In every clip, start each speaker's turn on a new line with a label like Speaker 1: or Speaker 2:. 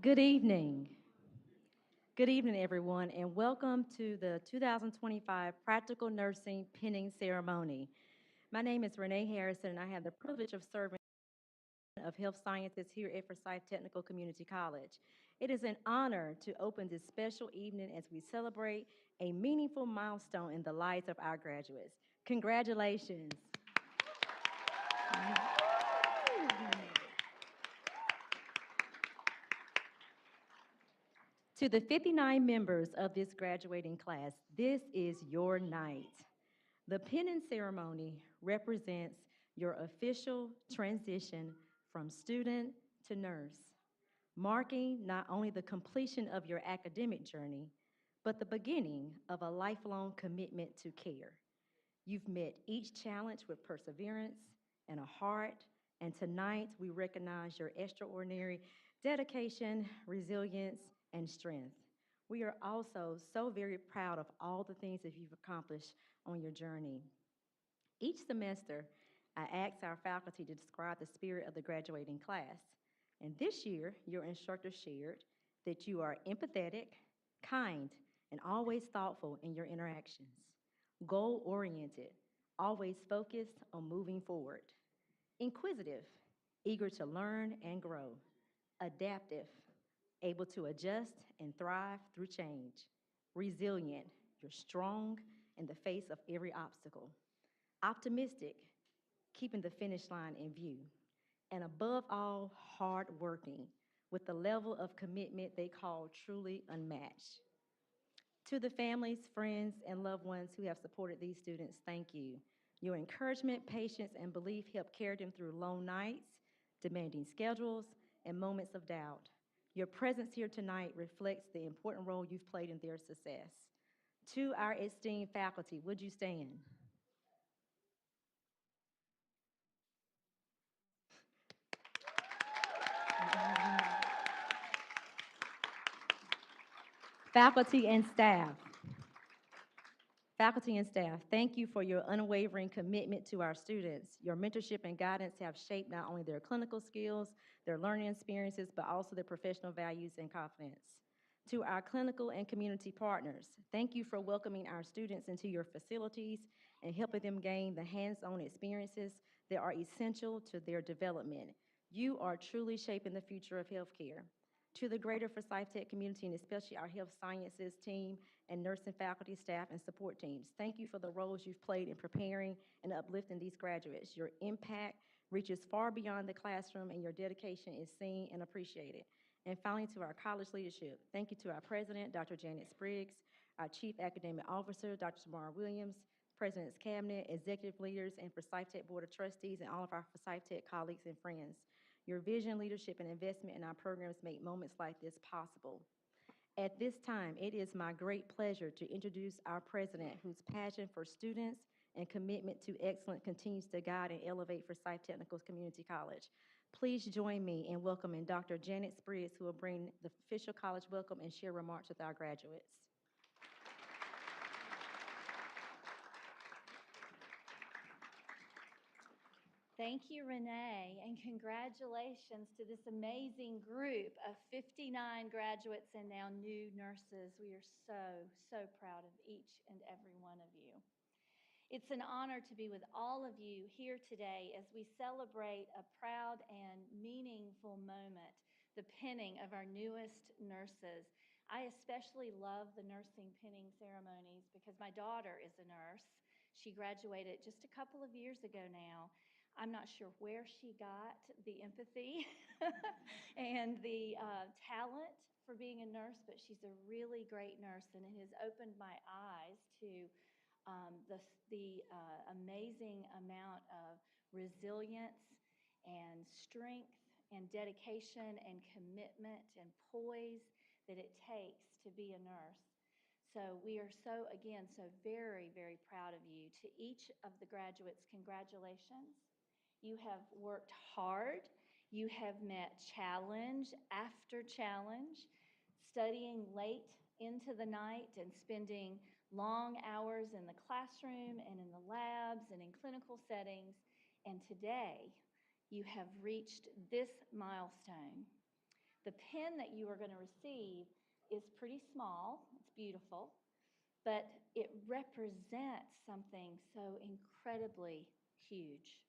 Speaker 1: Good evening. Good evening, everyone, and welcome to the 2025 Practical Nursing Pinning Ceremony. My name is Renee Harrison, and I have the privilege of serving of Health Sciences here at Forsyth Technical Community College. It is an honor to open this special evening as we celebrate a meaningful milestone in the lives of our graduates. Congratulations. To the 59 members of this graduating class, this is your night. The pinning ceremony represents your official transition from student to nurse, marking not only the completion of your academic journey, but the beginning of a lifelong commitment to care. You've met each challenge with perseverance and a heart, and tonight we recognize your extraordinary dedication, resilience, and strength. We are also so very proud of all the things that you've accomplished on your journey. Each semester, I ask our faculty to describe the spirit of the graduating class. And this year, your instructor shared that you are empathetic, kind, and always thoughtful in your interactions, goal oriented, always focused on moving forward, inquisitive, eager to learn and grow, adaptive, able to adjust and thrive through change, resilient, you're strong in the face of every obstacle, optimistic, keeping the finish line in view, and above all, hardworking with the level of commitment they call truly unmatched. To the families, friends, and loved ones who have supported these students, thank you. Your encouragement, patience, and belief helped carry them through long nights, demanding schedules, and moments of doubt. Your presence here tonight reflects the important role you've played in their success. To our esteemed faculty, would you stand? Faculty and staff. Faculty and staff, thank you for your unwavering commitment to our students. Your mentorship and guidance have shaped not only their clinical skills, their learning experiences, but also their professional values and confidence. To our clinical and community partners, thank you for welcoming our students into your facilities and helping them gain the hands-on experiences that are essential to their development. You are truly shaping the future of healthcare. To the greater Forsyth Tech community, and especially our health sciences team and nursing faculty, staff, and support teams, thank you for the roles you've played in preparing and uplifting these graduates. Your impact reaches far beyond the classroom, and your dedication is seen and appreciated. And finally, to our college leadership, thank you to our president, Dr. Janet Spriggs, our chief academic officer, Dr. Tamara Williams, president's cabinet, executive leaders, and Forsyth Tech Board of Trustees, and all of our Forsyth Tech colleagues and friends. Your vision, leadership, and investment in our programs make moments like this possible. At this time, it is my great pleasure to introduce our president, whose passion for students and commitment to excellence continues to guide and elevate Forsyth Technical Community College. Please join me in welcoming Dr. Janet Spriggs, who will bring the official college welcome and share remarks with our graduates.
Speaker 2: Thank you, Renee, and congratulations to this amazing group of 59 graduates and now new nurses. We are so proud of each and every one of you. It's an honor to be with all of you here today as we celebrate a proud and meaningful moment, the pinning of our newest nurses. I especially love the nursing pinning ceremonies because my daughter is a nurse. She graduated just a couple of years ago now. I'm not sure where she got the empathy and the talent for being a nurse, but she's a really great nurse, and it has opened my eyes to the amazing amount of resilience and strength and dedication and commitment and poise that it takes to be a nurse. So we are again, so very proud of you. To each of the graduates, congratulations. You have worked hard. You have met challenge after challenge, studying late into the night and spending long hours in the classroom and in the labs and in clinical settings. And today, you have reached this milestone. The pin that you are going to receive is pretty small. It's beautiful, but it represents something so incredibly huge.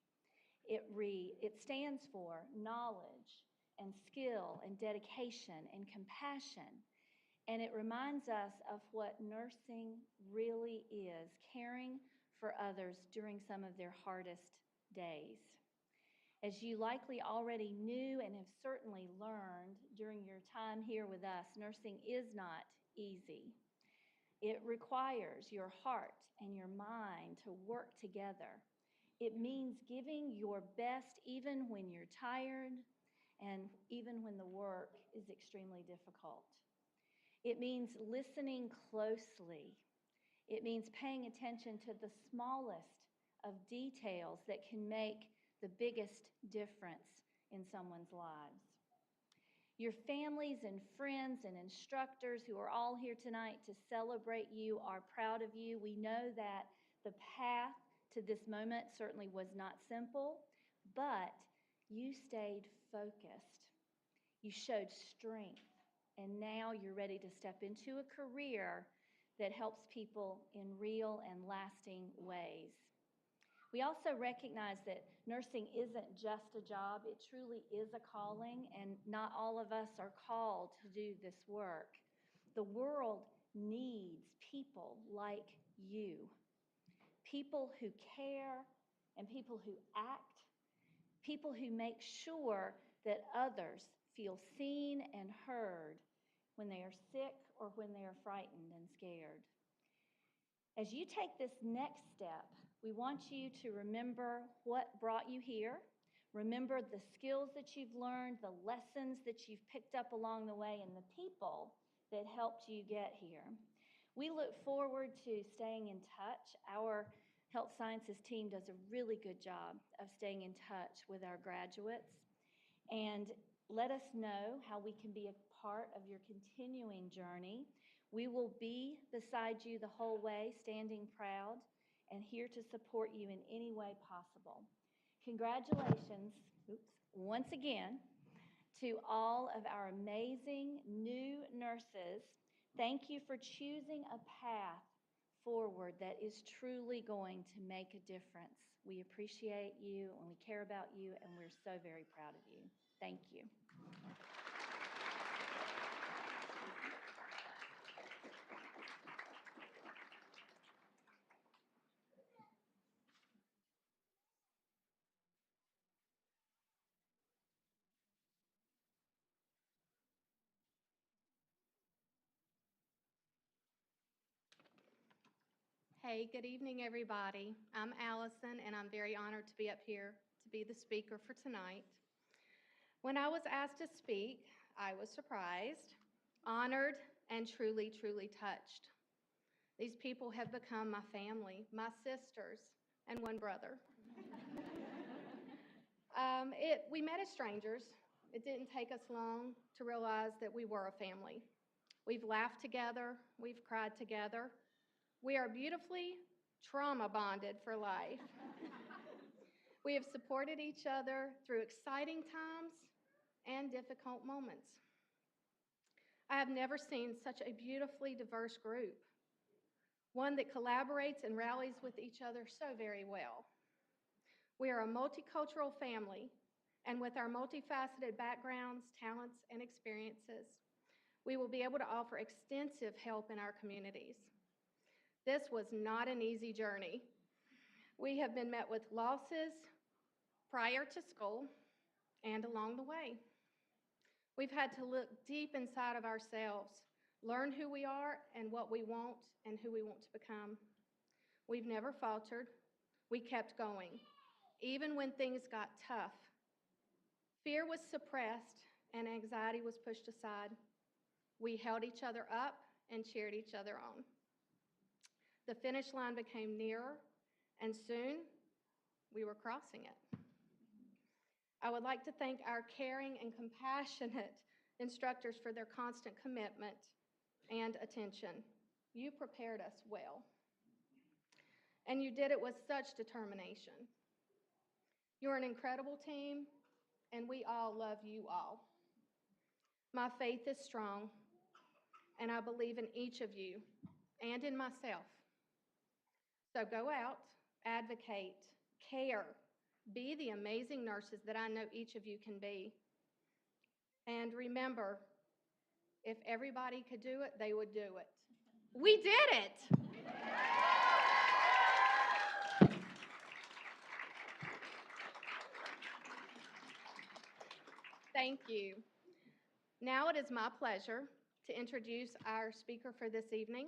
Speaker 2: It stands for knowledge and skill and dedication and compassion. And it reminds us of what nursing really is, caring for others during some of their hardest days. As you likely already knew and have certainly learned during your time here with us, nursing is not easy. It requires your heart and your mind to work together. It means giving your best even when you're tired and even when the work is extremely difficult. It means listening closely. It means paying attention to the smallest of details that can make the biggest difference in someone's lives. Your families and friends and instructors who are all here tonight to celebrate you are proud of you. We know that the path to this moment certainly was not simple, but you stayed focused. You showed strength, and now you're ready to step into a career that helps people in real and lasting ways. We also recognize that nursing isn't just a job, it truly is a calling, and not all of us are called to do this work. The world needs people like you, people who care and people who act, people who make sure that others feel seen and heard when they are sick or when they are frightened and scared. As you take this next step, we want you to remember what brought you here. Remember the skills that you've learned, the lessons that you've picked up along the way, and the people that helped you get here. We look forward to staying in touch. Our health sciences team does a really good job of staying in touch with our graduates. And let us know how we can be a part of your continuing journey. We will be beside you the whole way, standing proud and here to support you in any way possible. Congratulations, once again, to all of our amazing new nurses. Thank you for choosing a path forward that is truly going to make a difference. We appreciate you and we care about you, and we're so very proud of you. Thank you.
Speaker 3: Hey, good evening, everybody. I'm Allison, and I'm very honored to be up here to be the speaker for tonight. When I was asked to speak, I was surprised, honored, and truly, truly touched. These people have become my family, my sisters, and one brother. We met as strangers. It didn't take us long to realize that we were a family. We've laughed together. We've cried together. We are beautifully trauma bonded for life. We have supported each other through exciting times and difficult moments. I have never seen such a beautifully diverse group, one that collaborates and rallies with each other so very well. We are a multicultural family, and with our multifaceted backgrounds, talents, and experiences, we will be able to offer extensive help in our communities. This was not an easy journey. We have been met with losses prior to school and along the way. We've had to look deep inside of ourselves, learn who we are and what we want and who we want to become. We've never faltered. We kept going, even when things got tough. Fear was suppressed and anxiety was pushed aside. We held each other up and cheered each other on. The finish line became nearer, and soon we were crossing it. I would like to thank our caring and compassionate instructors for their constant commitment and attention. You prepared us well, and you did it with such determination. You're an incredible team, and we all love you all. My faith is strong, and I believe in each of you and in myself. So go out, advocate, care, be the amazing nurses that I know each of you can be. And remember, if everybody could do it, they would do it. We did it! Thank you. Now it is my pleasure to introduce our speaker for this evening.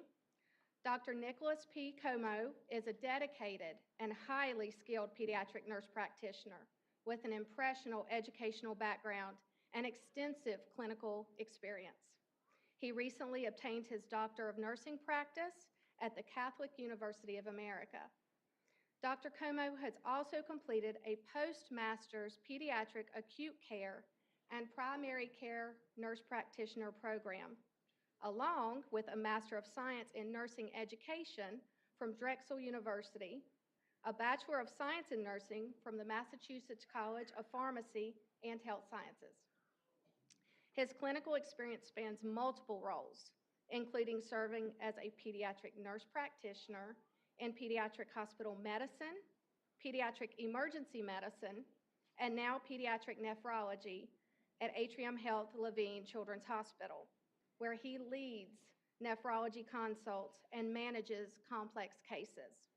Speaker 3: Dr. Nicholas P. Como is a dedicated and highly skilled pediatric nurse practitioner with an impressionable educational background and extensive clinical experience. He recently obtained his Doctor of Nursing practice at the Catholic University of America. Dr. Como has also completed a postmaster's pediatric acute care and primary care nurse practitioner program, along with a Master of Science in Nursing Education from Drexel University, a Bachelor of Science in Nursing from the Massachusetts College of Pharmacy and Health Sciences. His clinical experience spans multiple roles, including serving as a pediatric nurse practitioner in pediatric hospital medicine, pediatric emergency medicine, and now pediatric nephrology at Atrium Health Levine Children's Hospital, where he leads nephrology consults and manages complex cases.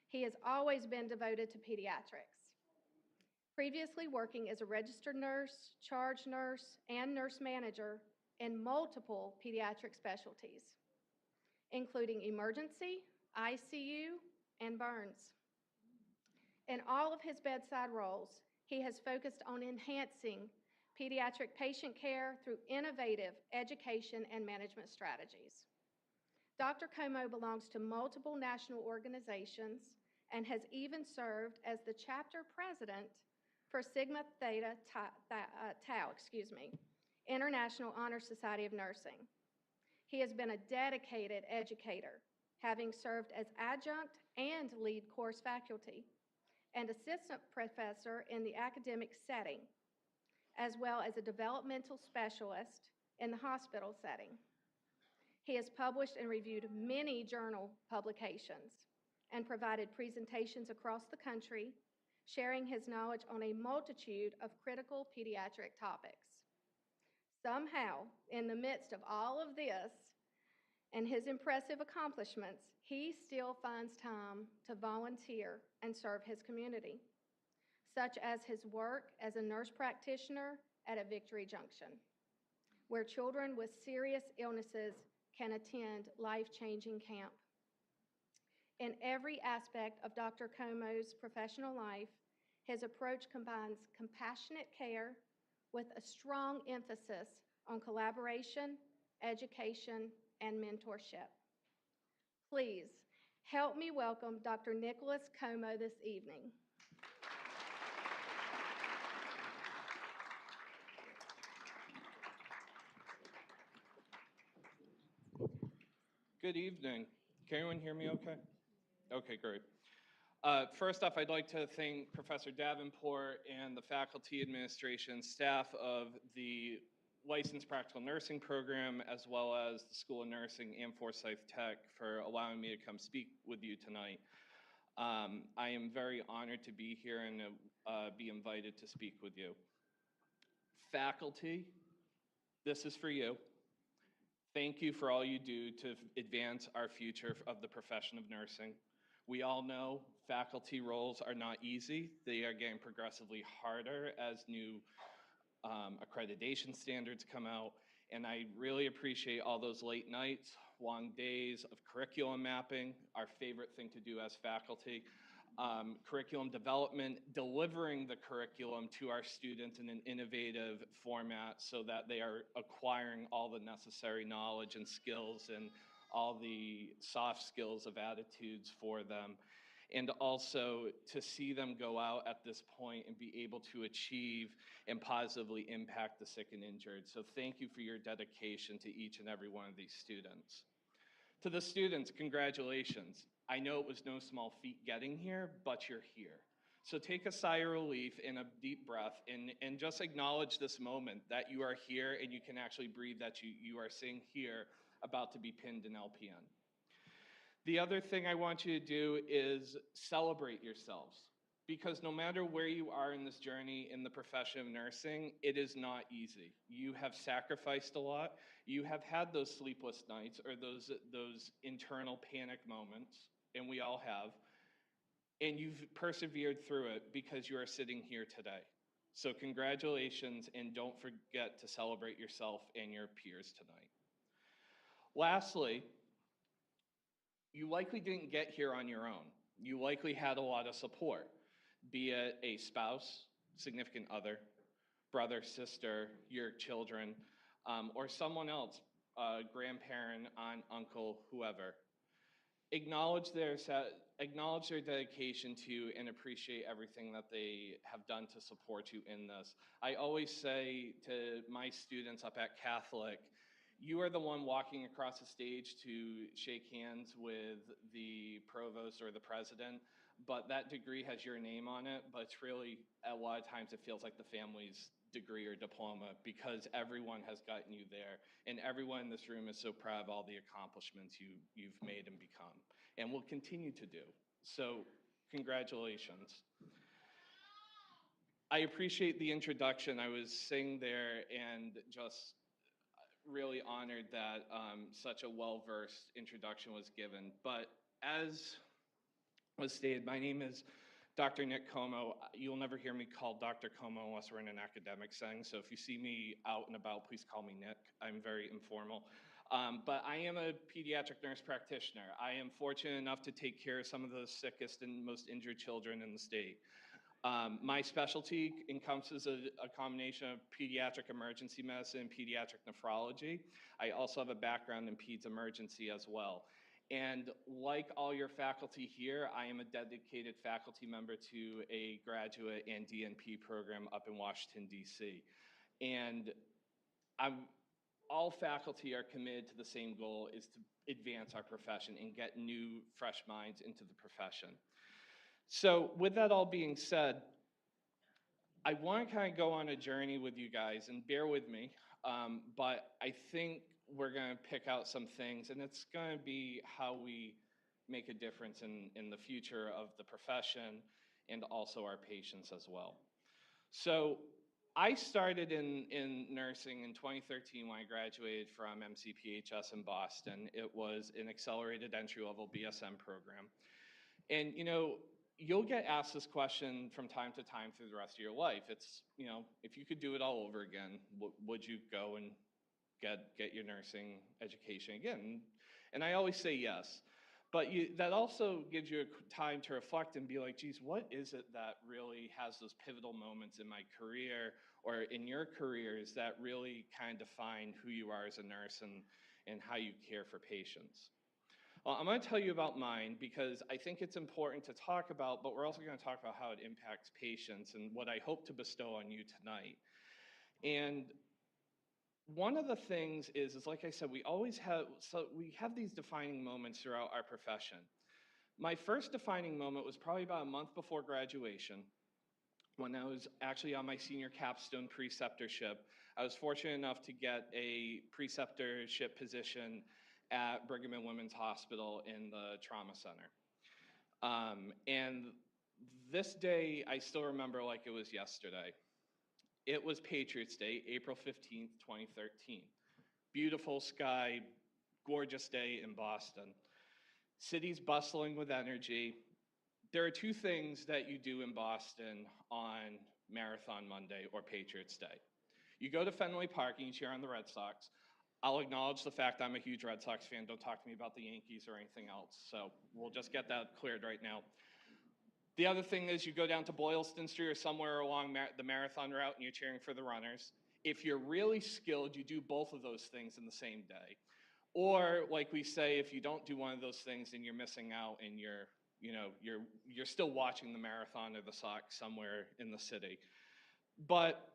Speaker 3: He has always been devoted to pediatrics, previously working as a registered nurse, charge nurse, and nurse manager in multiple pediatric specialties, including emergency, ICU, and burns. In all of his bedside roles, he has focused on enhancing pediatric patient care through innovative education and management strategies. Dr. Como belongs to multiple national organizations and has even served as the chapter president for Sigma Theta Tau, International Honor Society of Nursing. He has been a dedicated educator, having served as adjunct and lead course faculty and assistant professor in the academic setting, as well as a developmental specialist in the hospital setting. He has published and reviewed many journal publications and provided presentations across the country, sharing his knowledge on a multitude of critical pediatric topics. Somehow, in the midst of all of this and his impressive accomplishments, he still finds time to volunteer and serve his community, such as his work as a nurse practitioner at a Victory Junction, where children with serious illnesses can attend life-changing camp. In every aspect of Dr. Como's professional life, his approach combines compassionate care with a strong emphasis on collaboration, education, and mentorship. Please help me welcome Dr. Nicholas Como this evening.
Speaker 4: Good evening. Can everyone hear me okay? Okay, great. First off, I'd like to thank Professor Davenport and the faculty, administration, staff of the Licensed Practical Nursing Program, as well as the School of Nursing and Forsyth Tech for allowing me to come speak with you tonight. I am very honored to be here and be invited to speak with you. Faculty, this is for you. Thank you for all you do to advance our future of the profession of nursing. We all know faculty roles are not easy. They are getting progressively harder as new accreditation standards come out. And I really appreciate all those late nights, long days of curriculum mapping, our favorite thing to do as faculty. Curriculum development, delivering the curriculum to our students in an innovative format so that they are acquiring all the necessary knowledge and skills and all the soft skills of attitudes for them. And also to see them go out at this point and be able to achieve and positively impact the sick and injured. So thank you for your dedication to each and every one of these students. To the students, congratulations. I know it was no small feat getting here, but you're here. So take a sigh of relief and a deep breath and just acknowledge this moment that you are here and you can actually breathe, that you are sitting here about to be pinned in LPN. The other thing I want you to do is celebrate yourselves, because no matter where you are in this journey in the profession of nursing, it is not easy. You have sacrificed a lot. You have had those sleepless nights or those internal panic moments, and we all have. And you've persevered through it because you are sitting here today. So congratulations, and don't forget to celebrate yourself and your peers tonight. Lastly, you likely didn't get here on your own. You likely had a lot of support, be it a spouse, significant other, brother, sister, your children, or someone else, grandparent, aunt, uncle, whoever. Acknowledge their dedication to and appreciate everything that they have done to support you in this. I always say to my students up at Catholic, you are the one walking across the stage to shake hands with the provost or the president, but that degree has your name on it, but it's really, a lot of times it feels like the family's degree or diploma, because everyone has gotten you there, and everyone in this room is so proud of all the accomplishments you've made and become, and will continue to do. So congratulations. I appreciate the introduction. I was sitting there and just really honored that such a well-versed introduction was given. But as was stated, my name is Dr. Nick Como. You'll never hear me called Dr. Como unless we're in an academic setting. So if you see me out and about, please call me Nick. I'm very informal. But I am a pediatric nurse practitioner. I am fortunate enough to take care of some of the sickest and most injured children in the state. My specialty encompasses a combination of pediatric emergency medicine and pediatric nephrology. I also have a background in peds emergency as well. And like all your faculty here, I am a dedicated faculty member to a graduate and DNP program up in Washington, D.C. And all faculty are committed to the same goal, is to advance our profession and get new, fresh minds into the profession. So with that all being said, I want to kind of go on a journey with you guys, and bear with me, but I think we're going to pick out some things, and it's going to be how we make a difference in the future of the profession and also our patients as well. So I started in nursing in 2013 when I graduated from MCPHS in Boston. It was an accelerated entry-level BSN program. And, you know, you'll get asked this question from time to time through the rest of your life. It's, you know, if you could do it all over again, would you go and get your nursing education again? And I always say yes. But that also gives you time to reflect and be like, geez, what is it that really has those pivotal moments in my career or in your careers that really kind of define who you are as a nurse and how you care for patients? Well, I'm going to tell you about mine because I think it's important to talk about, but we're also going to talk about how it impacts patients and what I hope to bestow on you tonight. And one of the things is like I said, we have these defining moments throughout our profession. My first defining moment was probably about a month before graduation, when I was actually on my senior capstone preceptorship. I was fortunate enough to get a preceptorship position at Brigham and Women's Hospital in the trauma center. And this day, I still remember like it was yesterday. It was Patriots Day, April 15th, 2013. Beautiful sky, gorgeous day in Boston. City's bustling with energy. There are two things that you do in Boston on Marathon Monday or Patriots Day. You go to Fenway Park and you cheer on the Red Sox. I'll acknowledge the fact I'm a huge Red Sox fan. Don't talk to me about the Yankees or anything else. So we'll just get that cleared right now. The other thing is you go down to Boylston Street or somewhere along the marathon route and you're cheering for the runners. If you're really skilled, you do both of those things in the same day. Or like we say, if you don't do one of those things, then you're missing out and you're still watching the marathon or the Sox somewhere in the city. But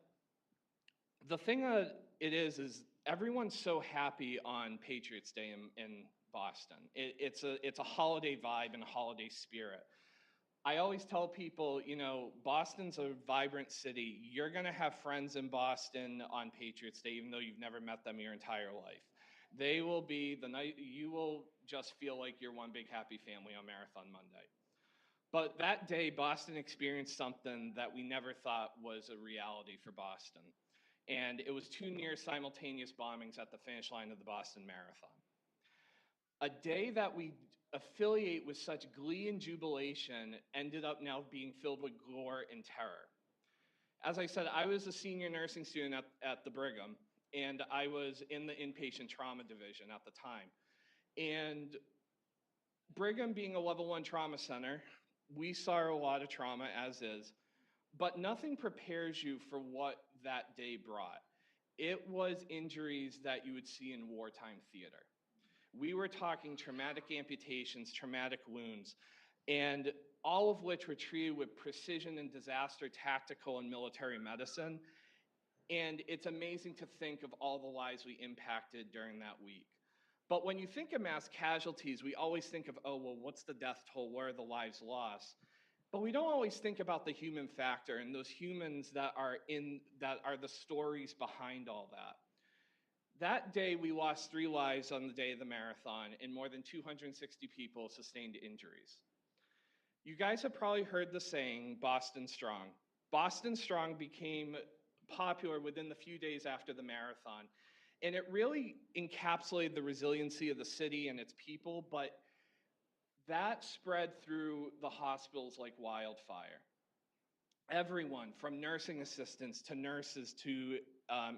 Speaker 4: the thing it is everyone's so happy on Patriots Day in Boston. It's a holiday vibe and a holiday spirit. I always tell people, you know, Boston's a vibrant city. You're going to have friends in Boston on Patriots Day, even though you've never met them your entire life. They will be the night, you will just feel like you're one big happy family on Marathon Monday. But that day, Boston experienced something that we never thought was a reality for Boston. And it was 2 near simultaneous bombings at the finish line of the Boston Marathon. A day that we affiliate with such glee and jubilation ended up now being filled with gore and terror. As I said, I was a senior nursing student at the Brigham, and I was in the inpatient trauma division at the time. And Brigham being a level 1 trauma center, we saw a lot of trauma as is, but nothing prepares you for what that day brought. It was injuries that you would see in wartime theater. We were talking traumatic amputations, traumatic wounds, and all of which were treated with precision and disaster tactical and military medicine. And it's amazing to think of all the lives we impacted during that week. But when you think of mass casualties, we always think of, oh, well, what's the death toll? Where are the lives lost? But we don't always think about the human factor and those humans that are the stories behind all that. That day, we lost 3 lives on the day of the marathon, and more than 260 people sustained injuries. You guys have probably heard the saying, Boston Strong. Boston Strong became popular within the few days after the marathon, and it really encapsulated the resiliency of the city and its people, but that spread through the hospitals like wildfire. Everyone from nursing assistants to nurses to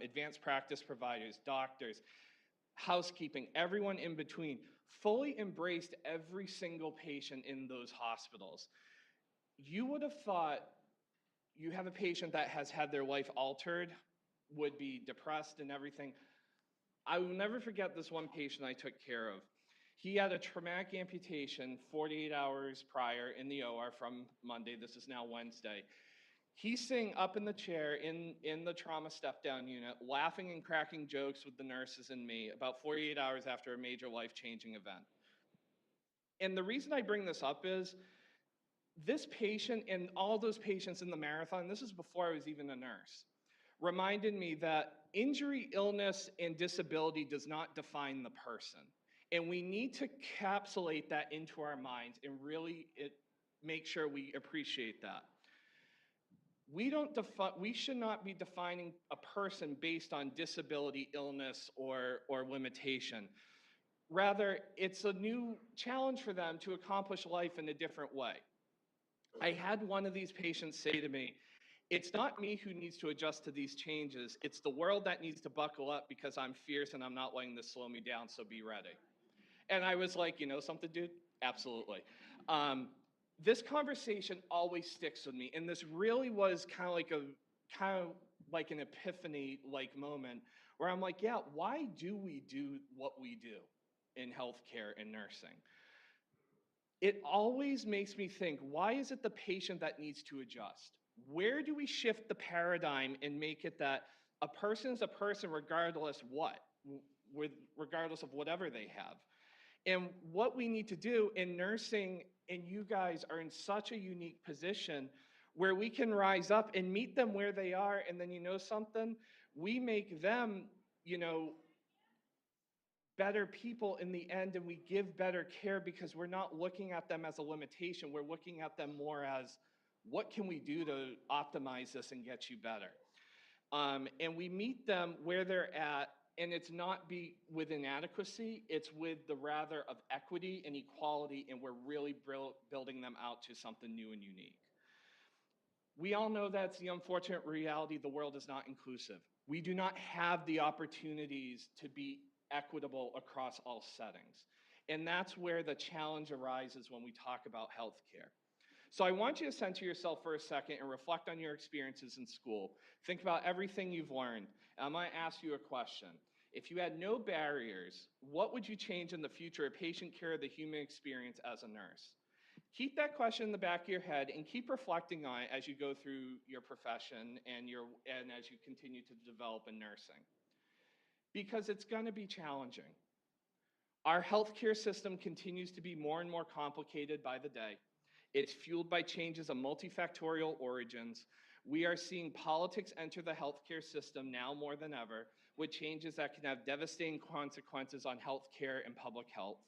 Speaker 4: advanced practice providers, doctors, housekeeping, everyone in between, fully embraced every single patient in those hospitals. You would have thought you have a patient that has had their life altered, would be depressed and everything. I will never forget this one patient I took care of. He had a traumatic amputation 48 hours prior in the OR from Monday. This is now Wednesday. He's sitting up in the chair in the trauma step-down unit, laughing and cracking jokes with the nurses and me about 48 hours after a major life-changing event. And the reason I bring this up is this patient and all those patients in the marathon, this is before I was even a nurse, reminded me that injury, illness, and disability does not define the person. And we need to encapsulate that into our minds and really make sure we appreciate that. We should not be defining a person based on disability, illness, or limitation. Rather, it's a new challenge for them to accomplish life in a different way. I had one of these patients say to me, it's not me who needs to adjust to these changes, it's the world that needs to buckle up because I'm fierce and I'm not letting this slow me down, so be ready. And I was like, you know something, dude? Absolutely. This conversation always sticks with me, and this really was kind of like an epiphany-like moment where I'm like, yeah, why do we do what we do in healthcare and nursing? It always makes me think, why is it the patient that needs to adjust? Where do we shift the paradigm and make it that a person is a person regardless regardless of whatever they have? And what we need to do in nursing, and you guys are in such a unique position where we can rise up and meet them where they are, and then you know something? We make them, better people in the end, and we give better care because we're not looking at them as a limitation. We're looking at them more as, what can we do to optimize this and get you better? And we meet them where they're at, and it's not with inadequacy, it's with the rather of equity and equality, and we're really building them out to something new and unique. We all know that's the unfortunate reality. The world is not inclusive. We do not have the opportunities to be equitable across all settings. And that's where the challenge arises when we talk about healthcare. So I want you to center yourself for a second and reflect on your experiences in school. Think about everything you've learned. And I'm going to ask you a question. If you had no barriers, what would you change in the future of patient care, the human experience as a nurse? Keep that question in the back of your head and keep reflecting on it as you go through your profession and as you continue to develop in nursing. Because it's going to be challenging. Our healthcare system continues to be more and more complicated by the day. It's fueled by changes of multifactorial origins. We are seeing politics enter the healthcare system now more than ever, with changes that can have devastating consequences on healthcare and public health.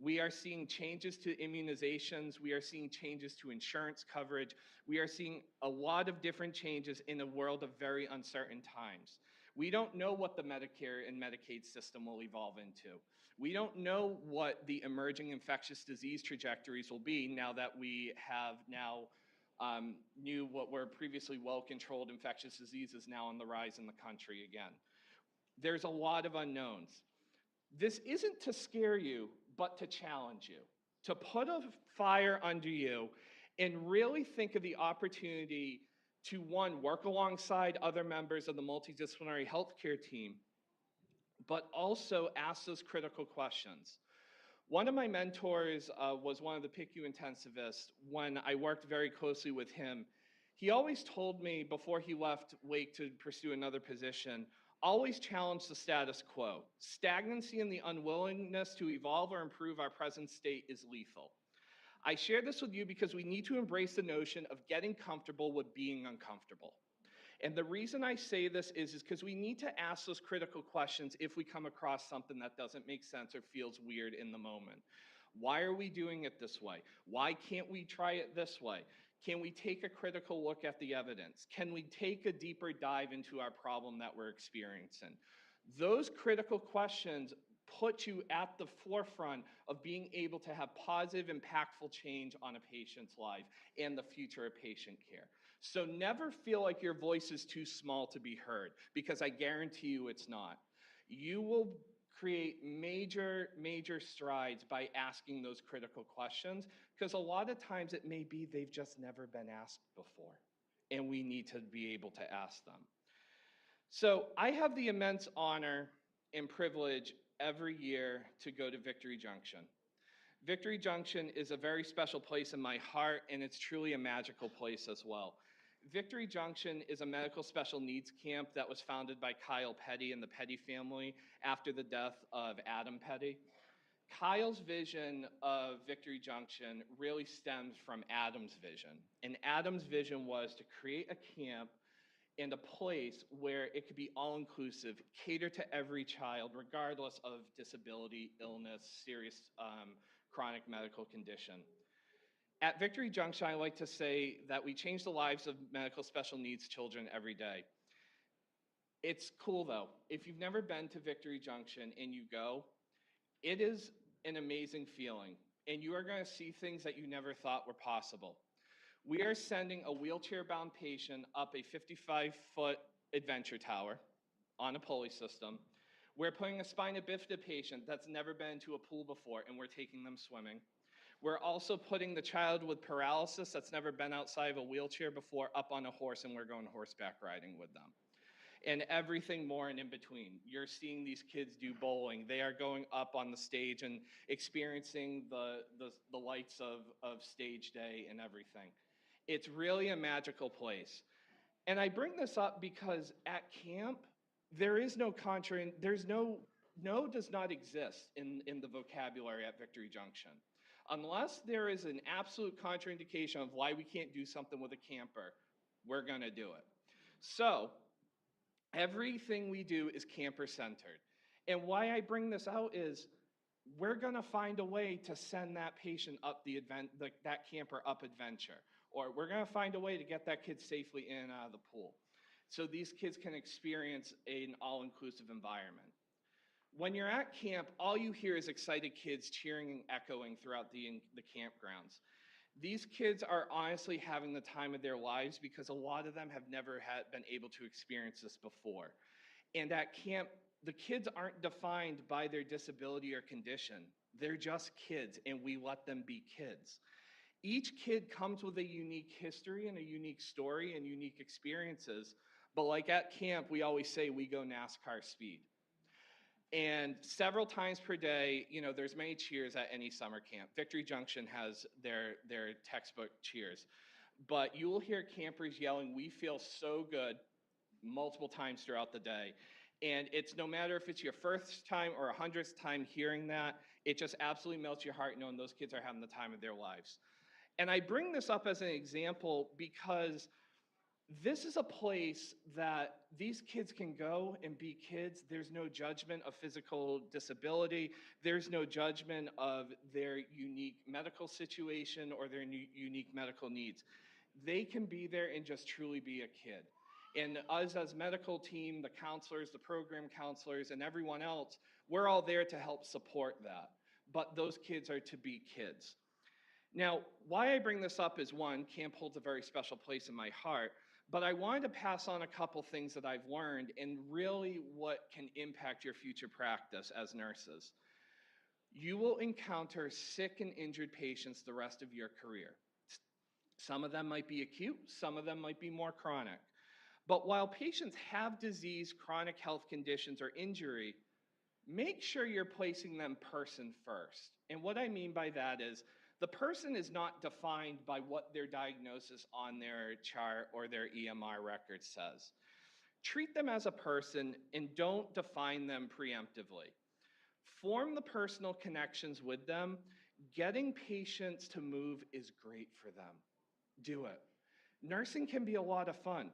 Speaker 4: We are seeing changes to immunizations. We are seeing changes to insurance coverage. We are seeing a lot of different changes in a world of very uncertain times. We don't know what the Medicare and Medicaid system will evolve into. We don't know what the emerging infectious disease trajectories will be now that we have knew what were previously well-controlled infectious diseases now on the rise in the country again. There's a lot of unknowns. This isn't to scare you, but to challenge you, to put a fire under you and really think of the opportunity to, one, work alongside other members of the multidisciplinary healthcare team, but also ask those critical questions. One of my mentors was one of the PICU intensivists. When I worked very closely with him, he always told me before he left Wake to pursue another position, always challenge the status quo. Stagnancy and the unwillingness to evolve or improve our present state is lethal. I share this with you because we need to embrace the notion of getting comfortable with being uncomfortable. And the reason I say this is because we need to ask those critical questions if we come across something that doesn't make sense or feels weird in the moment. Why are we doing it this way? Why can't we try it this way? Can we take a critical look at the evidence? Can we take a deeper dive into our problem that we're experiencing? Those critical questions put you at the forefront of being able to have positive, impactful change on a patient's life and the future of patient care. So never feel like your voice is too small to be heard, because I guarantee you it's not. You will create major, major strides by asking those critical questions, because a lot of times it may be they've just never been asked before, and we need to be able to ask them. So I have the immense honor and privilege every year to go to Victory Junction. Victory Junction is a very special place in my heart, and it's truly a magical place as well. Victory Junction is a medical special needs camp that was founded by Kyle Petty and the Petty family after the death of Adam Petty. Kyle's vision of Victory Junction really stems from Adam's vision. And Adam's vision was to create a camp and a place where it could be all-inclusive, cater to every child, regardless of disability, illness, serious chronic medical condition. At Victory Junction, I like to say that we change the lives of medical special needs children every day. It's cool though. If you've never been to Victory Junction and you go, it is an amazing feeling, and you are going to see things that you never thought were possible. We are sending a wheelchair-bound patient up a 55-foot adventure tower on a pulley system. We're putting a spina bifida patient that's never been to a pool before, and we're taking them swimming. We're also putting the child with paralysis that's never been outside of a wheelchair before up on a horse, and we're going horseback riding with them. And everything more and in between. You're seeing these kids do bowling. They are going up on the stage and experiencing the lights of stage day and everything. It's really a magical place. And I bring this up because at camp, there is no no does not exist in the vocabulary at Victory Junction. Unless there is an absolute contraindication of why we can't do something with a camper, we're gonna do it. So everything we do is camper-centered. And why I bring this out is we're gonna find a way to send that patient up that camper up adventure. Or we're gonna find a way to get that kid safely in and out of the pool, so these kids can experience an all-inclusive environment. When you're at camp, all you hear is excited kids cheering and echoing throughout the campgrounds. These kids are honestly having the time of their lives because a lot of them have never been able to experience this before. And at camp, the kids aren't defined by their disability or condition. They're just kids, and we let them be kids. Each kid comes with a unique history and a unique story and unique experiences. But like at camp, we always say we go NASCAR speed. And several times per day, there's many cheers at any summer camp. Victory Junction has their textbook cheers. But you will hear campers yelling, "We feel so good," multiple times throughout the day. And it's no matter if it's your first time or 100th time hearing that, it just absolutely melts your heart knowing those kids are having the time of their lives. And I bring this up as an example because this is a place that these kids can go and be kids. There's no judgment of physical disability. There's no judgment of their unique medical situation or their unique medical needs. They can be there and just truly be a kid. And us as medical team, the counselors, the program counselors, and everyone else, we're all there to help support that. But those kids are to be kids. Now, why I bring this up is one, camp holds a very special place in my heart, but I wanted to pass on a couple things that I've learned and really what can impact your future practice as nurses. You will encounter sick and injured patients the rest of your career. Some of them might be acute, some of them might be more chronic. But while patients have disease, chronic health conditions, or injury, make sure you're placing them person first. And what I mean by that is the person is not defined by what their diagnosis on their chart or their EMR record says. Treat them as a person and don't define them preemptively. Form the personal connections with them. Getting patients to move is great for them. Do it. Nursing can be a lot of fun.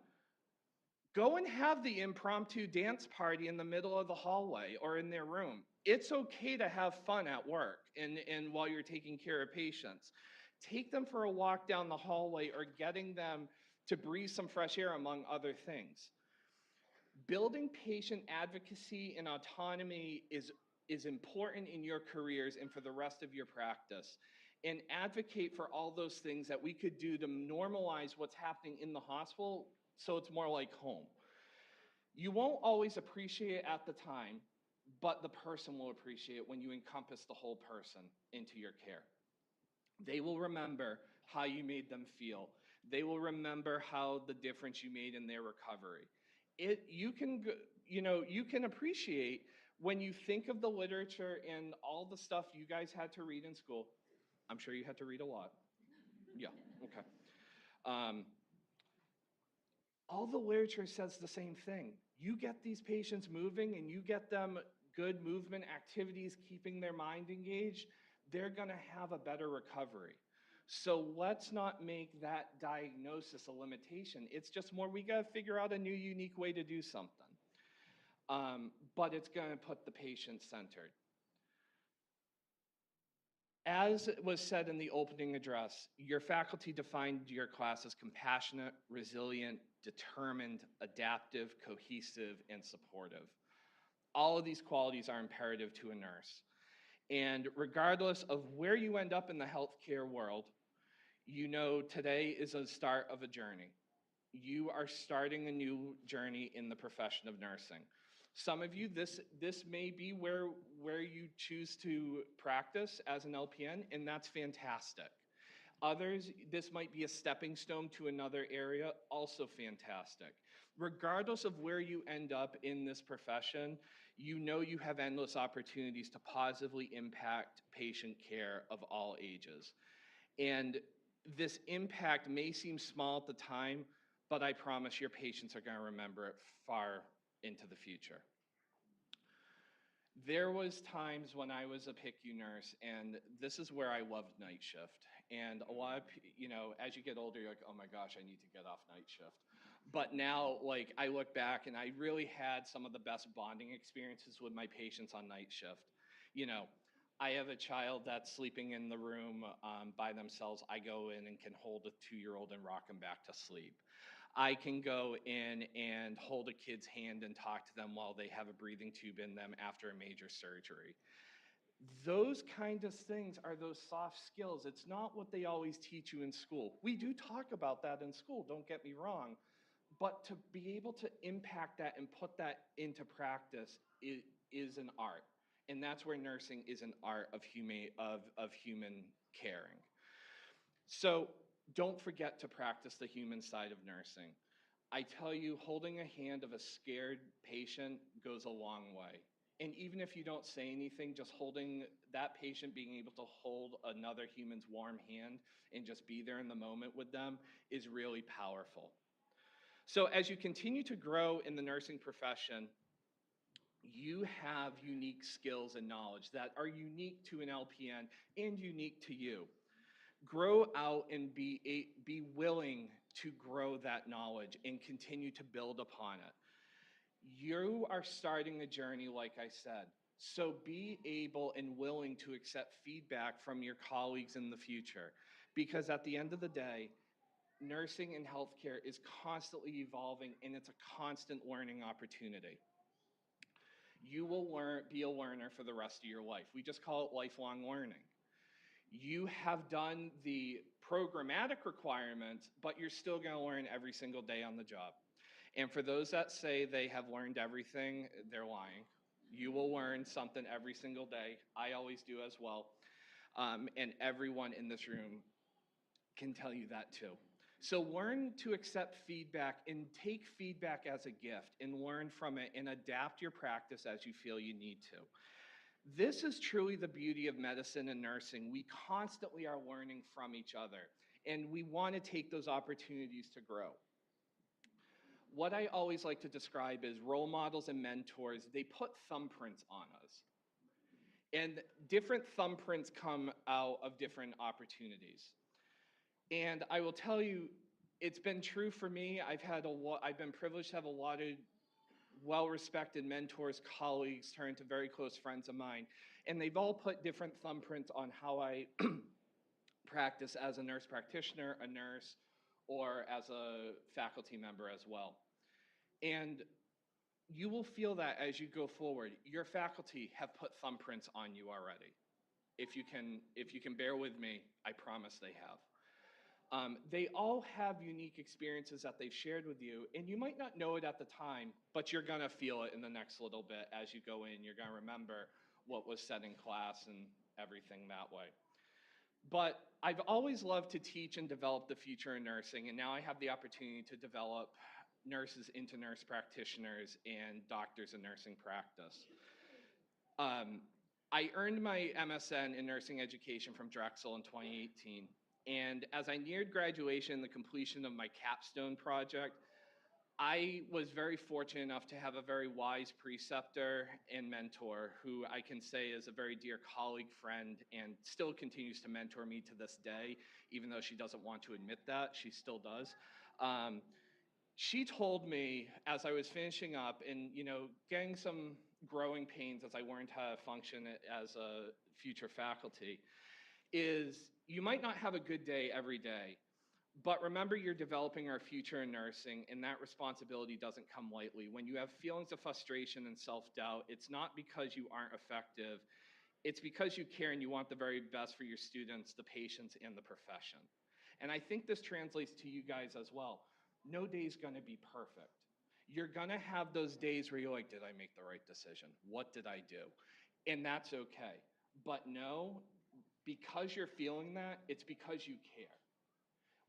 Speaker 4: Go and have the impromptu dance party in the middle of the hallway or in their room. It's okay to have fun at work and while you're taking care of patients. Take them for a walk down the hallway or getting them to breathe some fresh air, among other things. Building patient advocacy and autonomy is important in your careers and for the rest of your practice. And advocate for all those things that we could do to normalize what's happening in the hospital so it's more like home. You won't always appreciate it at the time, but the person will appreciate it when you encompass the whole person into your care. They will remember how you made them feel. They will remember how the difference you made in their recovery. You can appreciate when you think of the literature and all the stuff you guys had to read in school. I'm sure you had to read a lot. Yeah, okay. All the literature says the same thing. You get these patients moving and you get them good movement activities, keeping their mind engaged, they're gonna have a better recovery. So let's not make that diagnosis a limitation. It's just more, we gotta figure out a new, unique way to do something. But it's gonna put the patient centered. As was said in the opening address, your faculty defined your class as compassionate, resilient, determined, adaptive, cohesive, and supportive. All of these qualities are imperative to a nurse. And regardless of where you end up in the healthcare world, you know today is a start of a journey. You are starting a new journey in the profession of nursing. Some of you, this may be where you choose to practice as an LPN, and that's fantastic. Others, this might be a stepping stone to another area, also fantastic. Regardless of where you end up in this profession, you know you have endless opportunities to positively impact patient care of all ages. And this impact may seem small at the time, but I promise your patients are going to remember it far into the future. There was times when I was a PICU nurse, and this is where I loved night shift. And a lot of, as you get older, you're like, oh my gosh, I need to get off night shift. But now, like, I look back and I really had some of the best bonding experiences with my patients on night shift. I have a child that's sleeping in the room by themselves. I go in and can hold a 2-year-old and rock them back to sleep. I can go in and hold a kid's hand and talk to them while they have a breathing tube in them after a major surgery. Those kind of things are those soft skills. It's not what they always teach you in school. We do talk about that in school, don't get me wrong, but to be able to impact that and put that into practice is an art. And that's where nursing is an art of human caring. So don't forget to practice the human side of nursing. I tell you, holding a hand of a scared patient goes a long way. And even if you don't say anything, just holding that patient, being able to hold another human's warm hand and just be there in the moment with them is really powerful. So as you continue to grow in the nursing profession, you have unique skills and knowledge that are unique to an LPN and unique to you. Grow out and be willing to grow that knowledge and continue to build upon it. You are starting a journey, like I said, so be able and willing to accept feedback from your colleagues in the future, because at the end of the day, nursing and healthcare is constantly evolving, and it's a constant learning opportunity. You will be a learner for the rest of your life. We just call it lifelong learning. You have done the programmatic requirements, but you're still going to learn every single day on the job. And for those that say they have learned everything, they're lying. You will learn something every single day. I always do as well. And everyone in this room can tell you that too. So learn to accept feedback and take feedback as a gift and learn from it and adapt your practice as you feel you need to. This is truly the beauty of medicine and nursing. We constantly are learning from each other, and we want to take those opportunities to grow. What I always like to describe is role models and mentors, they put thumbprints on us. And different thumbprints come out of different opportunities. And I will tell you, it's been true for me. I've been privileged to have a lot of well-respected mentors, colleagues, turn into very close friends of mine. And they've all put different thumbprints on how I practice as a nurse practitioner, a nurse, or as a faculty member as well. And you will feel that as you go forward. Your faculty have put thumbprints on you already. If you can bear with me, I promise they have. They all have unique experiences that they've shared with you, and you might not know it at the time, but you're gonna feel it in the next little bit as you go in. You're gonna remember what was said in class and everything that way. But I've always loved to teach and develop the future in nursing, and now I have the opportunity to develop nurses into nurse practitioners and doctors in nursing practice. I earned my MSN in nursing education from Drexel in 2018. And as I neared graduation and the completion of my capstone project, I was very fortunate enough to have a very wise preceptor and mentor who I can say is a very dear colleague, friend, and still continues to mentor me to this day, even though she doesn't want to admit that, she still does. She told me as I was finishing up and, getting some growing pains as I learned how to function as a future faculty, is you might not have a good day every day, but remember you're developing our future in nursing, and that responsibility doesn't come lightly. When you have feelings of frustration and self-doubt, it's not because you aren't effective, it's because you care and you want the very best for your students, the patients, and the profession. And I think this translates to you guys as well. No day's gonna be perfect. You're gonna have those days where you're like, did I make the right decision? What did I do? And that's okay. But no, because you're feeling that, it's because you care.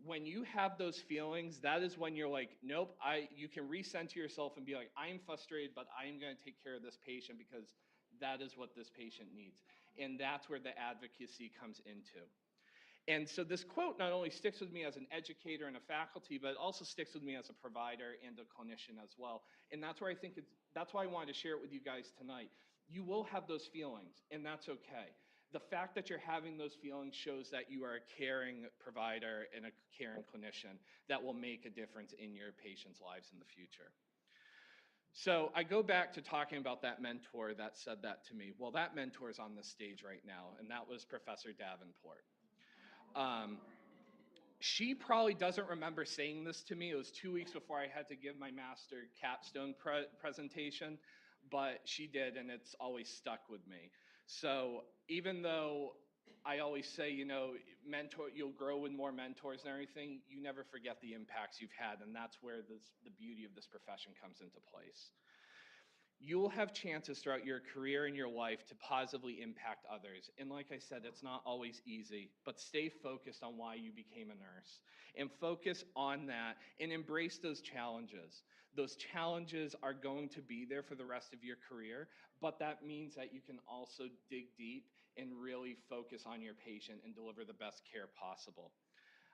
Speaker 4: When you have those feelings, that is when you're like, nope, you can recenter yourself and be like, I'm frustrated, but I'm gonna take care of this patient because that is what this patient needs. And that's where the advocacy comes into. And so this quote not only sticks with me as an educator and a faculty, but it also sticks with me as a provider and a clinician as well. And that's where that's why I wanted to share it with you guys tonight. You will have those feelings, and that's okay. The fact that you're having those feelings shows that you are a caring provider and a caring clinician that will make a difference in your patients' lives in the future. So I go back to talking about that mentor that said that to me. Well, that mentor is on the stage right now, and that was Professor Davenport. She probably doesn't remember saying this to me. It was 2 weeks before I had to give my master capstone presentation, but she did, and it's always stuck with me. So even though I always say, you'll grow with more mentors and everything, you never forget the impacts you've had, and that's where the beauty of this profession comes into place. You will have chances throughout your career and your life to positively impact others. And like I said, it's not always easy, but stay focused on why you became a nurse and focus on that and embrace those challenges. Those challenges are going to be there for the rest of your career, but that means that you can also dig deep and really focus on your patient and deliver the best care possible.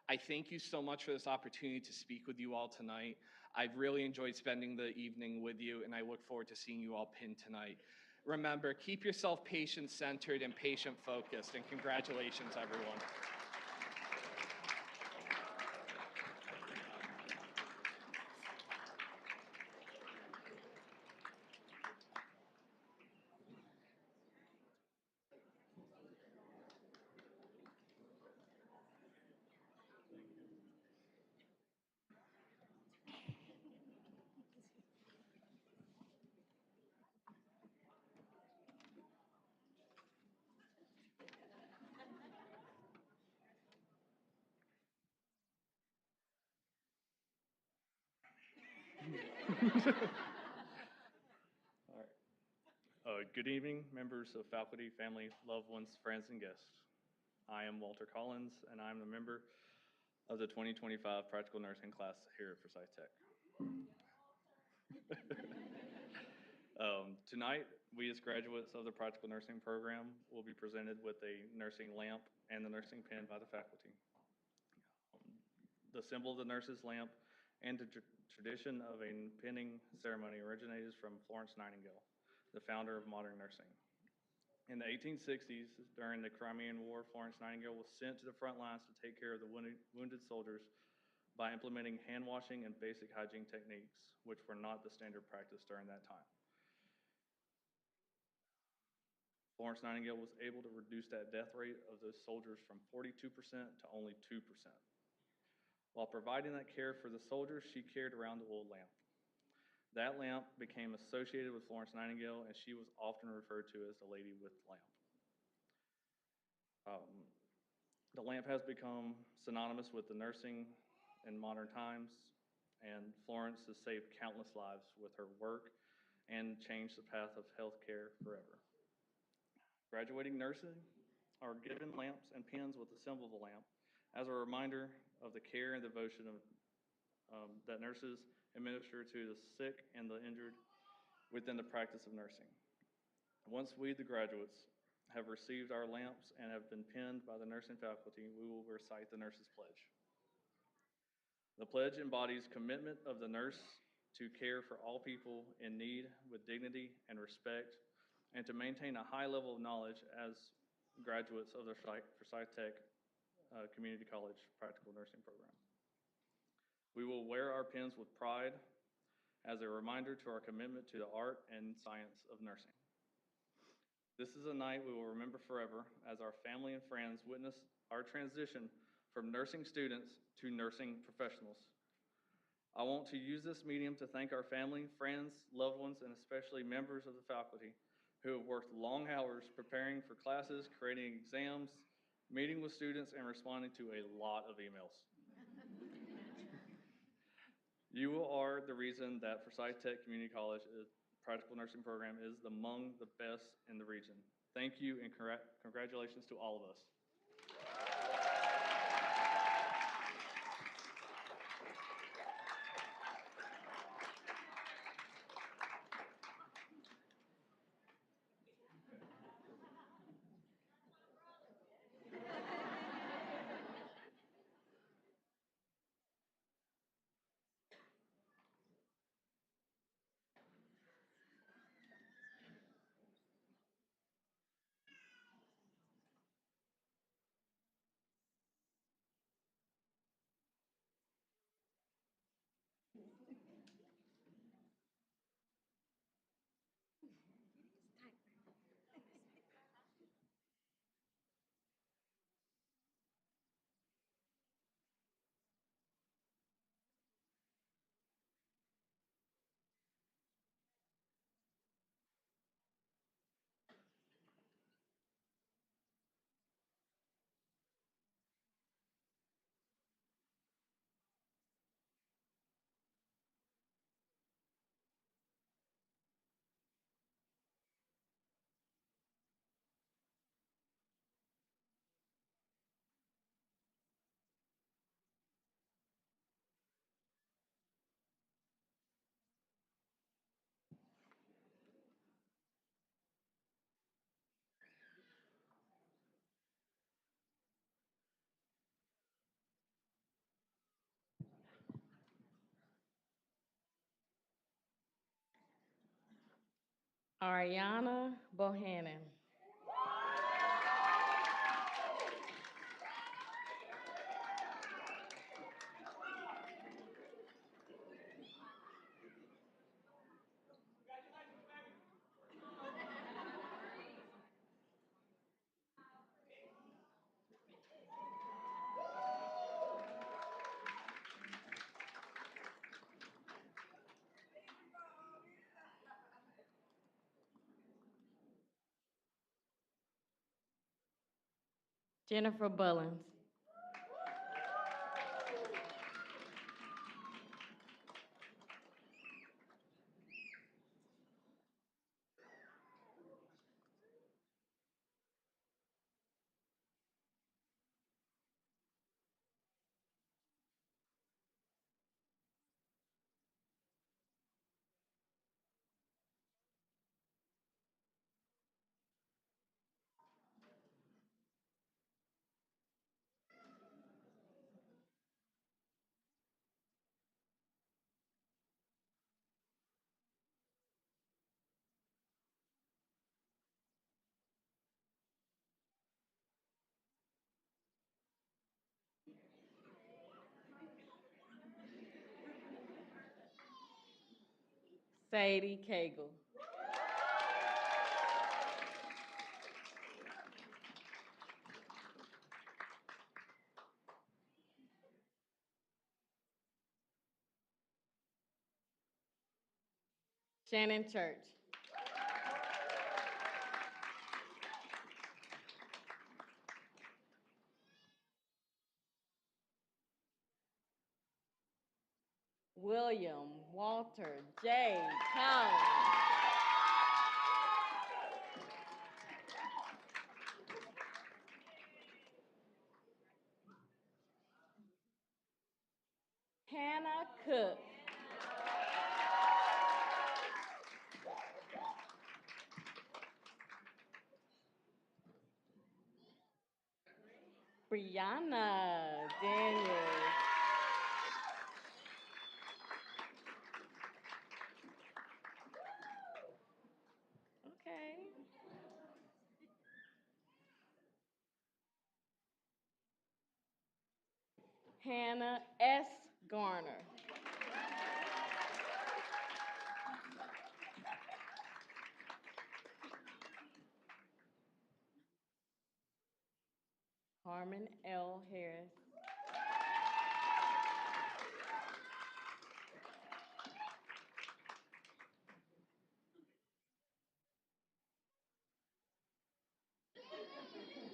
Speaker 4: I thank you so much for this opportunity to speak with you all tonight. I've really enjoyed spending the evening with you, and I look forward to seeing you all pinned tonight. Remember, keep yourself patient-centered and patient-focused, and congratulations, everyone.
Speaker 5: All right. Good evening, members of faculty, family, loved ones, friends, and guests. I am Walter Collins, and I'm a member of the 2025 Practical Nursing class here at Forsyth Tech. Tonight, we as graduates of the Practical Nursing program will be presented with a nursing lamp and the nursing pen by the faculty. The symbol of the nurse's lamp and the tradition of a pinning ceremony originated from Florence Nightingale, the founder of modern nursing. In the 1860s, during the Crimean War, Florence Nightingale was sent to the front lines to take care of the wounded soldiers by implementing hand washing and basic hygiene techniques, which were not the standard practice during that time. Florence Nightingale was able to reduce that death rate of those soldiers from 42% to only 2%. While providing that care for the soldiers, she carried around the old lamp. That lamp became associated with Florence Nightingale, and she was often referred to as the lady with the lamp. The lamp has become synonymous with the nursing in modern times, and Florence has saved countless lives with her work and changed the path of healthcare forever. Graduating nurses are given lamps and pens with the symbol of the lamp as a reminder of the care and devotion that nurses administer to the sick and the injured within the practice of nursing. Once we, the graduates, have received our lamps and have been penned by the nursing faculty, we will recite the nurse's pledge. The pledge embodies commitment of the nurse to care for all people in need with dignity and respect, and to maintain a high level of knowledge as graduates of the Forsyth Tech Community College Practical Nursing Program. We will wear our pins with pride as a reminder to our commitment to the art and science of nursing. This is a night we will remember forever as our family and friends witness our transition from nursing students to nursing professionals. I want to use this medium to thank our family, friends, loved ones, and especially members of the faculty who have worked long hours preparing for classes, creating exams, meeting with students, and responding to a lot of emails. You are the reason that Forsyth Tech Community College Practical Nursing Program is among the best in the region. Thank you and congratulations to all of us.
Speaker 6: Ariana Bohannon. Jennifer Bullins. Sadie Cagle. Shannon Church. William Walter J. Collins. Hannah Cook. Brianna Daniels. Okay. Hannah S. Garner. Harmon L. Harris.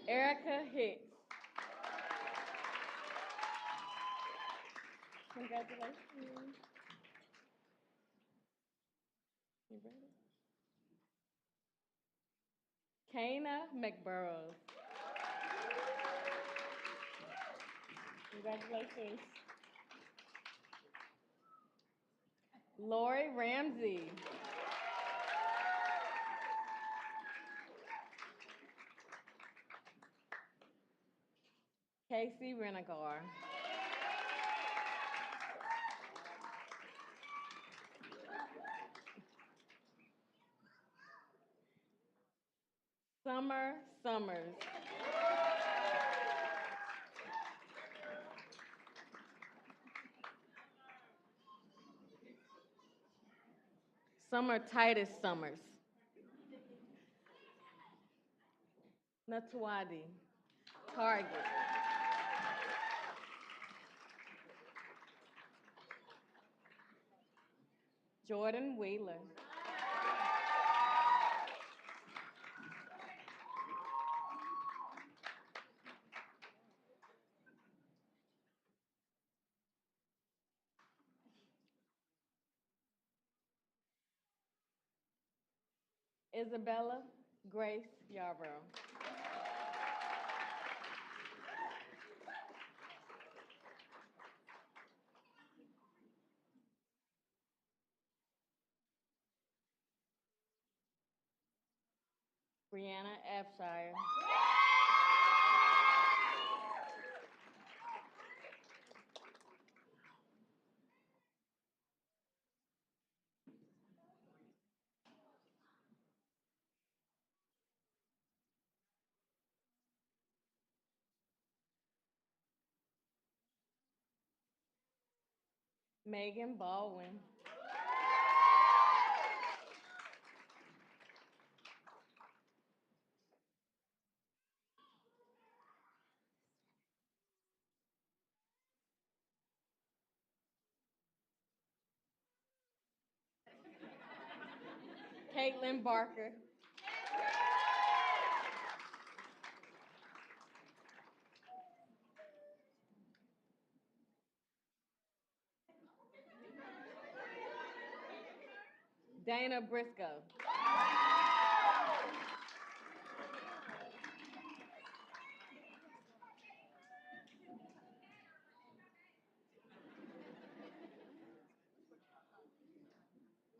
Speaker 6: Erica Hicks. Congratulations. You ready? Kana McBurrows. Congratulations. Lori Ramsey. Casey Renegar. Summer Summers. Summer Titus Summers. Natwadi. Target. Jordan Wheeler. Isabella Grace Yarborough. Brianna Abshire. Megan Baldwin. Caitlin Barker. Dana Briscoe.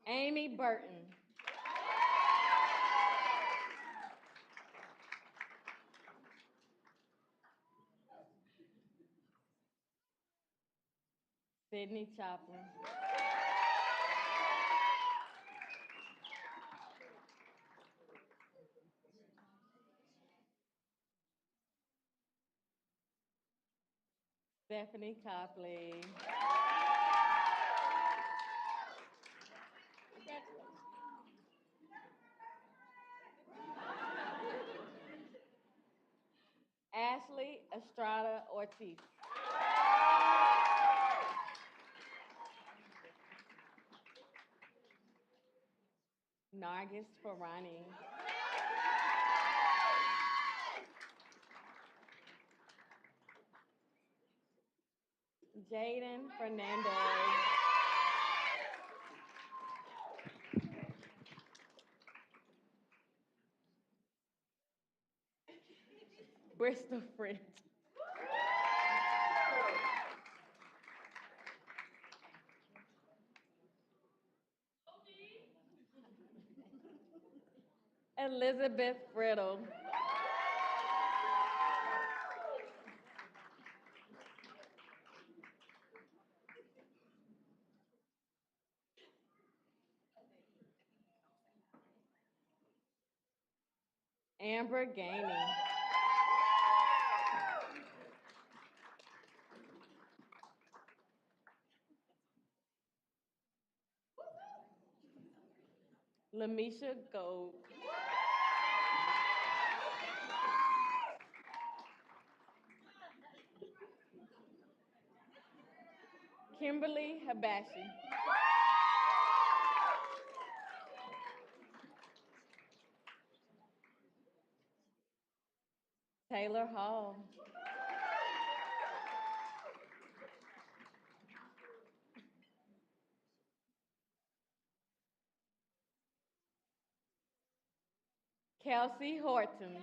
Speaker 6: Amy Burton. Sydney Choplin. Stephanie Copley. Congratulations. Ashley Estrada Ortiz. Nargis Farani. Jaden Fernandez. Bristol French. Elizabeth Brittle. Amber Gainey. Lamisha Gold. Kimberly Habashi. Taylor Hall. Kelsey Horton.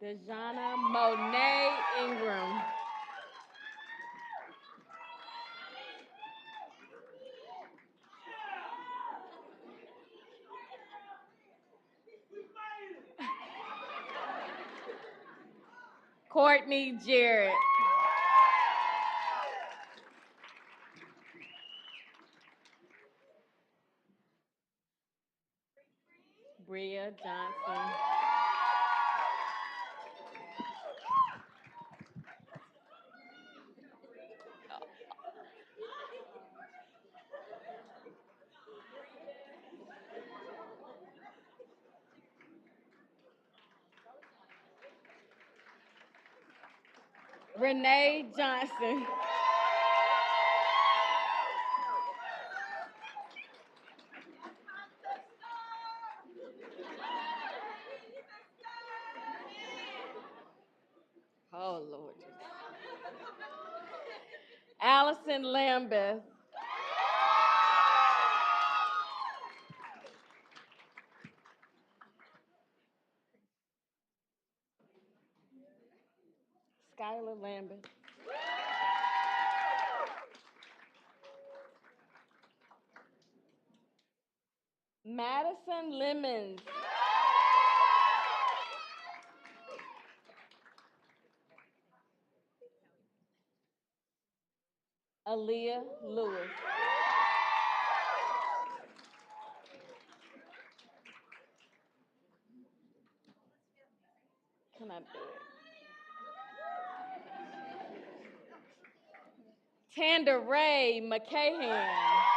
Speaker 6: Dejana Monet Ingram. Courtney Jarrett. Bria Johnson. Renee Johnson. Oh, Lord. Allison Lambeth. Skylar Lambeth. Madison Lemons. Aaliyah Lewis. Can I do it? Tanda Ray McCahan.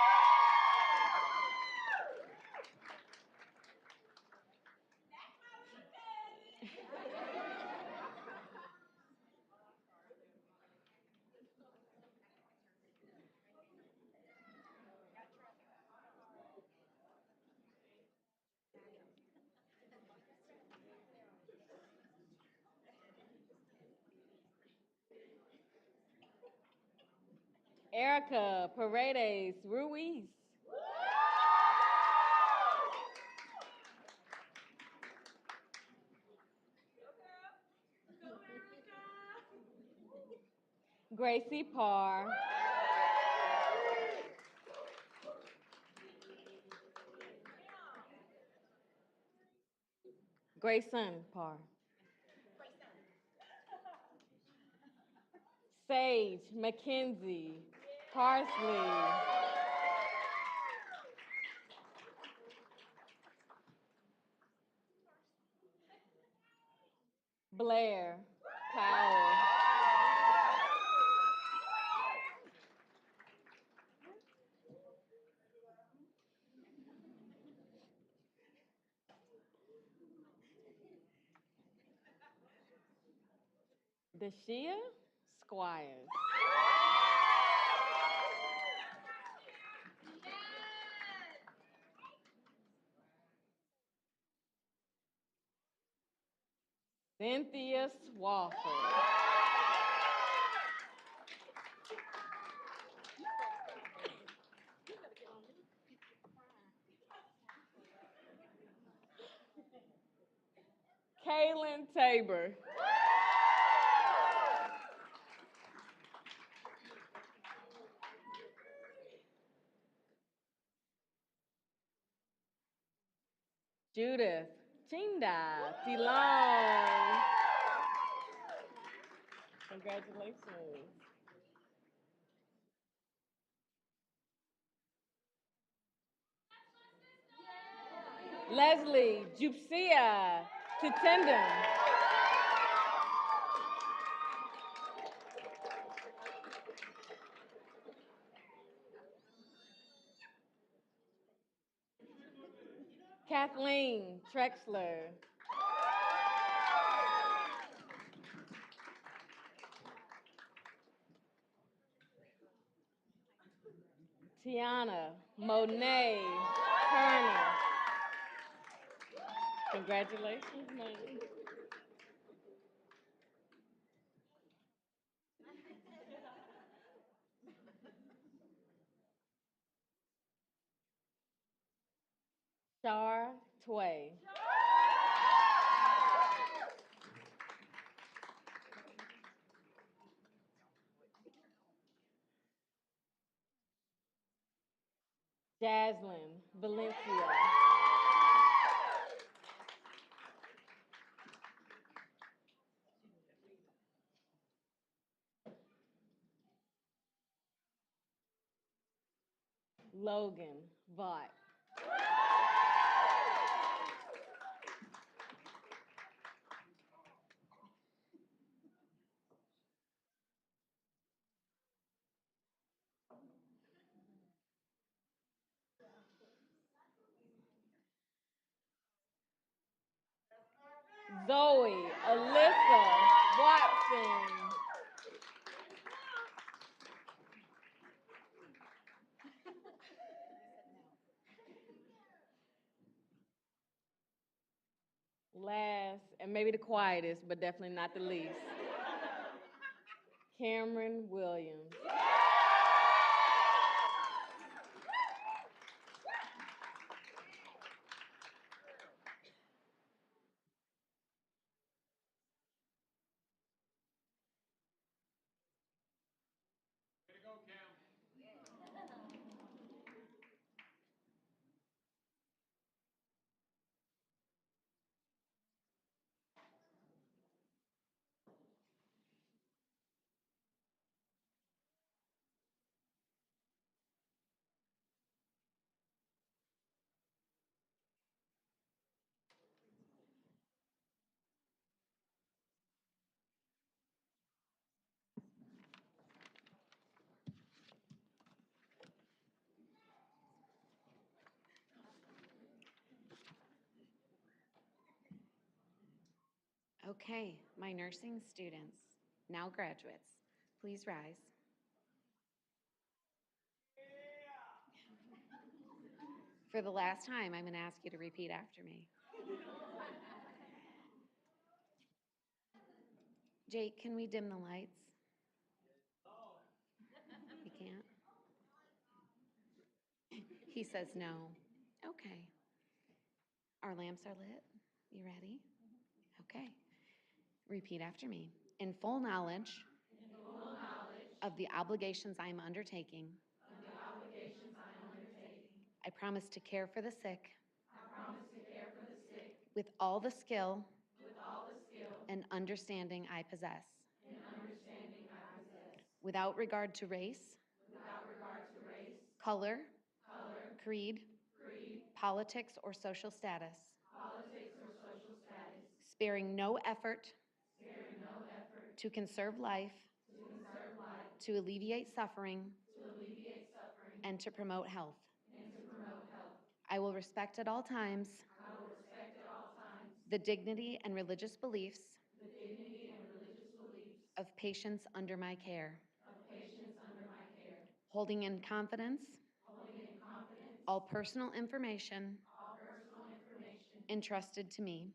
Speaker 6: Erica Paredes Ruiz. Gracie Parr. Grayson Parr. Sage Mackenzie Parsley. Blair Powell. Dashia Squires. Cynthia Swafford. Kaylin Tabor. Judith Chinda Tilon. Congratulations. Leslie Jupsia Titendon. Kathleen Trexler. Tiana Monet Turner. Congratulations, man. Shar Tway. Jaslyn Valencia. Logan Vaught. Zoe Alyssa Watson. Last, and maybe the quietest, but definitely not the least, Cameron Williams.
Speaker 7: Okay, my nursing students, now graduates, please rise. For the last time, I'm going to ask you to repeat after me. Jake, can we dim the lights? We can't? He says no. Okay. Our lamps are lit. You ready? Okay. Repeat after me. In full knowledge of the obligations I am undertaking, I promise to care for the sick with all the skill and understanding I possess. Without regard to race, color, creed, politics, or social status. Sparing no effort to conserve life, to alleviate suffering, and to promote health. I will respect at all times the dignity and religious beliefs of patients under my care. Holding in confidence all personal information entrusted to me,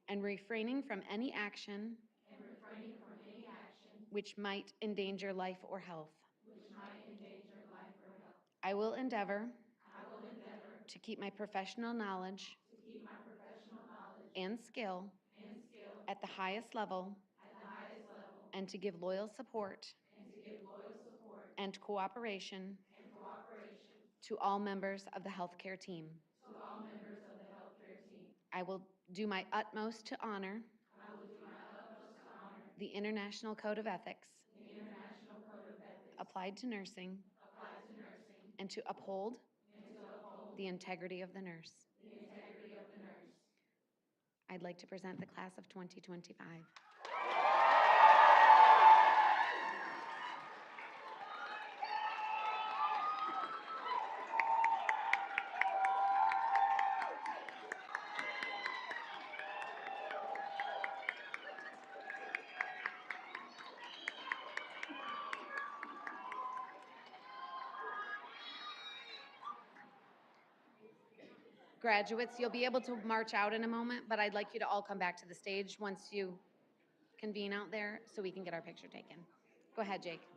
Speaker 7: and refraining from any action which might endanger life or health. I will endeavor to keep my professional knowledge and skill at the highest level, and to give loyal support and cooperation to all members of the healthcare team. I will do my utmost to honor the International Code of Ethics applied to nursing, and to uphold the integrity of the nurse. I'd like to present the class of 2025. Graduates, you'll be able to march out in a moment, but I'd like you to all come back to the stage once you convene out there so we can get our picture taken. Go ahead, Jake.